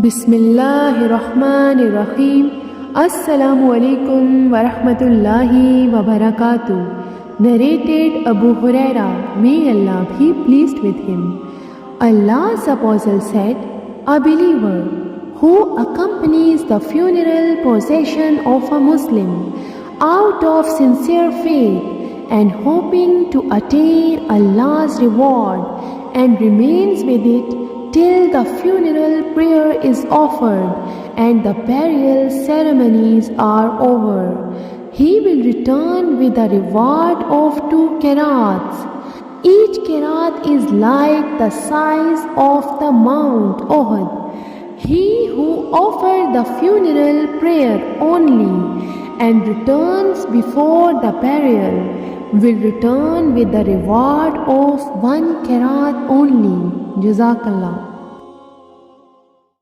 Bismillahirrahmanirrahim. Assalamu alaikum wa rahmatullahi wa barakatuh. Narrated Abu Huraira, may Allah be pleased with him. Allah's apostle said, a believer who accompanies the funeral procession of a Muslim out of sincere faith and hoping to attain Allah's reward and remains with it till the funeral prayer is offered and the burial ceremonies are over, he will return with the reward of 2 qirats. Each qirat is like the size of the Mount Uhud. He who offered the funeral prayer only and returns before the burial will return with the reward of 1 qirat only. Jazakallah.